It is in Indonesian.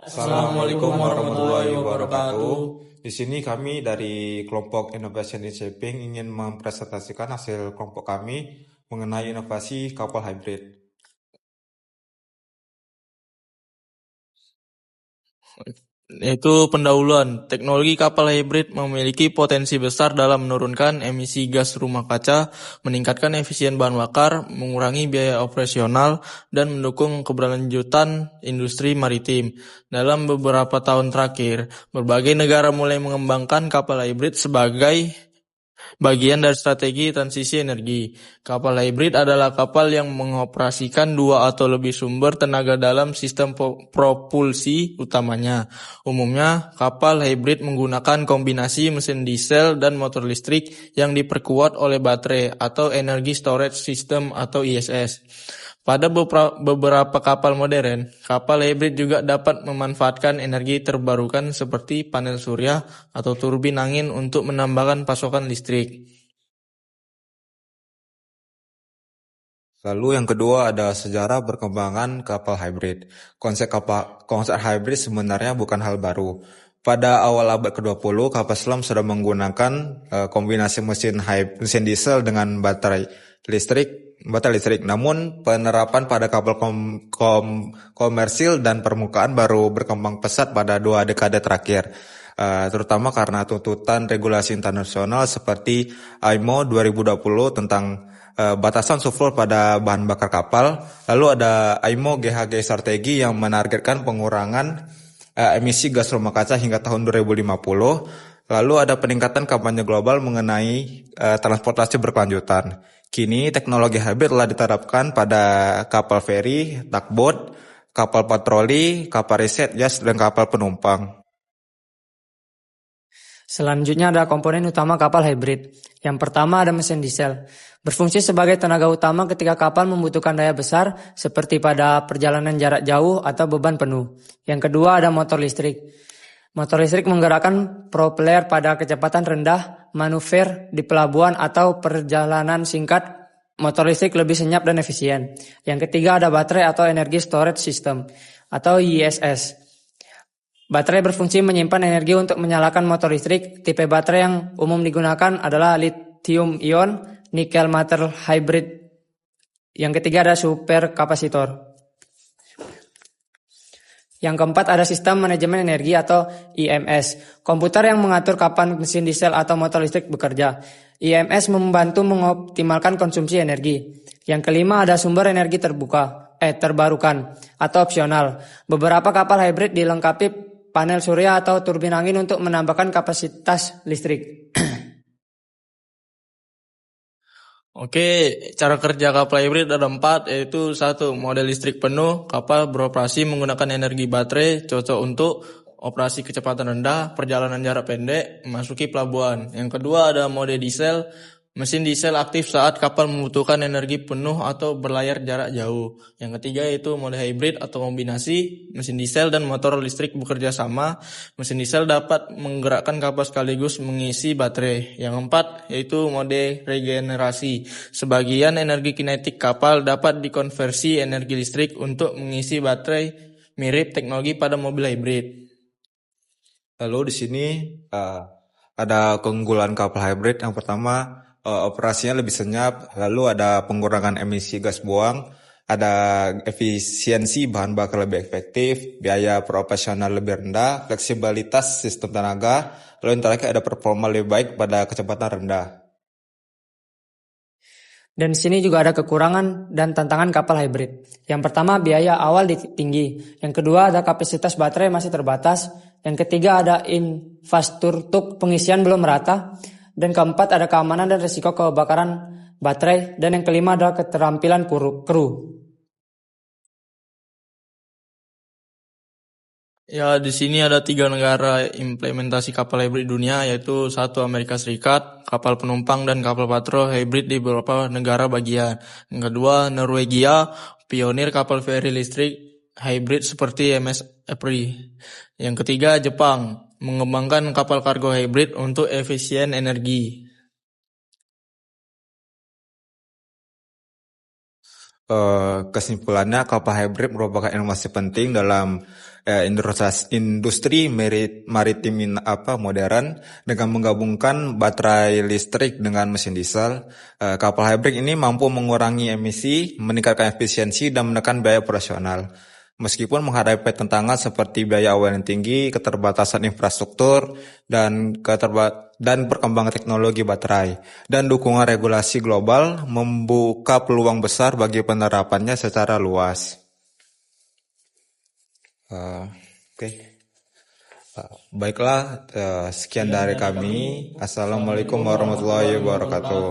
Assalamualaikum warahmatullahi wabarakatuh. Di sini kami dari kelompok Innovation in Shaping ingin mempresentasikan hasil kelompok kami mengenai inovasi kapal hybrid. Yaitu pendahuluan. Teknologi kapal hybrid memiliki potensi besar dalam menurunkan emisi gas rumah kaca, meningkatkan efisien bahan bakar, mengurangi biaya operasional, dan mendukung keberlanjutan industri maritim. Dalam beberapa tahun terakhir, berbagai negara mulai mengembangkan kapal hybrid sebagai bagian dari strategi transisi energi. Kapal hybrid adalah kapal yang mengoperasikan dua atau lebih sumber tenaga dalam sistem propulsi utamanya. Umumnya, kapal hybrid menggunakan kombinasi mesin diesel dan motor listrik yang diperkuat oleh baterai atau Energy Storage System atau ISS. Pada beberapa kapal modern, kapal hybrid juga dapat memanfaatkan energi terbarukan seperti panel surya atau turbin angin untuk menambahkan pasokan listrik. Lalu yang kedua ada sejarah berkembangan kapal hybrid. Konsep hybrid sebenarnya bukan hal baru. Pada awal abad ke-20, kapal selam sudah menggunakan kombinasi mesin diesel dengan baterai listrik. Namun penerapan pada kapal komersil dan permukaan baru berkembang pesat pada 2 dekade terakhir. Terutama karena tuntutan regulasi internasional seperti IMO 2020 tentang batasan sulfur pada bahan bakar kapal. Lalu ada IMO GHG strategi yang menargetkan pengurangan emisi gas rumah kaca hingga tahun 2050. Lalu ada peningkatan kampanye global mengenai transportasi berkelanjutan. Kini teknologi hybrid telah diterapkan pada kapal feri, tugboat, kapal patroli, kapal riset, yacht, dan kapal penumpang. Selanjutnya ada komponen utama kapal hybrid. Yang pertama ada mesin diesel. Berfungsi sebagai tenaga utama ketika kapal membutuhkan daya besar seperti pada perjalanan jarak jauh atau beban penuh. Yang kedua ada motor listrik. Motor listrik menggerakkan propeller pada kecepatan rendah, manuver di pelabuhan atau perjalanan singkat. Motor listrik lebih senyap dan efisien. Yang ketiga ada baterai atau Energy Storage System atau ISS. Baterai berfungsi menyimpan energi untuk menyalakan motor listrik. Tipe baterai yang umum digunakan adalah lithium ion, nikel matter hybrid. Yang ketiga ada superkapasitor. Yang keempat ada sistem manajemen energi atau IMS. Komputer yang mengatur kapan mesin diesel atau motor listrik bekerja. IMS membantu mengoptimalkan konsumsi energi. Yang kelima ada sumber energi terbarukan atau opsional. Beberapa kapal hybrid dilengkapi panel surya atau turbin angin untuk menambahkan kapasitas listrik. Oke, cara kerja kapal hybrid ada 4, yaitu 1. Model listrik penuh, kapal beroperasi menggunakan energi baterai, cocok untuk operasi kecepatan rendah, perjalanan jarak pendek, memasuki pelabuhan. Yang kedua ada mode diesel, mesin diesel aktif saat kapal membutuhkan energi penuh atau berlayar jarak jauh. Yang ketiga yaitu mode hybrid atau kombinasi, mesin diesel dan motor listrik bekerja sama. Mesin diesel dapat menggerakkan kapal sekaligus mengisi baterai. Yang keempat yaitu mode regenerasi. Sebagian energi kinetik kapal dapat dikonversi energi listrik untuk mengisi baterai, mirip teknologi pada mobil hybrid. Lalu di sini ada keunggulan kapal hybrid. Yang pertama, operasinya lebih senyap, lalu ada pengurangan emisi gas buang, ada efisiensi bahan bakar lebih efektif, biaya peroperasional lebih rendah, fleksibilitas sistem tenaga, lalu yang terakhir ada performa lebih baik pada kecepatan rendah. Dan di sini juga ada kekurangan dan tantangan kapal hybrid. Yang pertama biaya awal tinggi. Yang kedua ada kapasitas baterai masih terbatas. Yang ketiga ada infrastruktur pengisian belum merata. Dan keempat ada keamanan dan risiko kebakaran baterai. Dan yang kelima ada keterampilan kru. Ya, di sini ada 3 negara implementasi kapal hybrid dunia, yaitu 1 Amerika Serikat, kapal penumpang dan kapal patrol hybrid di beberapa negara bagian. Yang kedua Norwegia, pionir kapal feri listrik hybrid seperti MS Apri. Yang ketiga Jepang, mengembangkan kapal kargo hybrid untuk efisien energi. Kesimpulannya, kapal hybrid merupakan inovasi penting dalam industri maritim modern dengan menggabungkan baterai listrik dengan mesin diesel. Kapal hybrid ini mampu mengurangi emisi, meningkatkan efisiensi, dan menekan biaya operasional. Meskipun menghadapi tantangan seperti biaya awal yang tinggi, keterbatasan infrastruktur, dan perkembangan teknologi baterai, dan dukungan regulasi global membuka peluang besar bagi penerapannya secara luas. Oke. Baiklah, sekian dari kami. Assalamualaikum warahmatullahi wabarakatuh.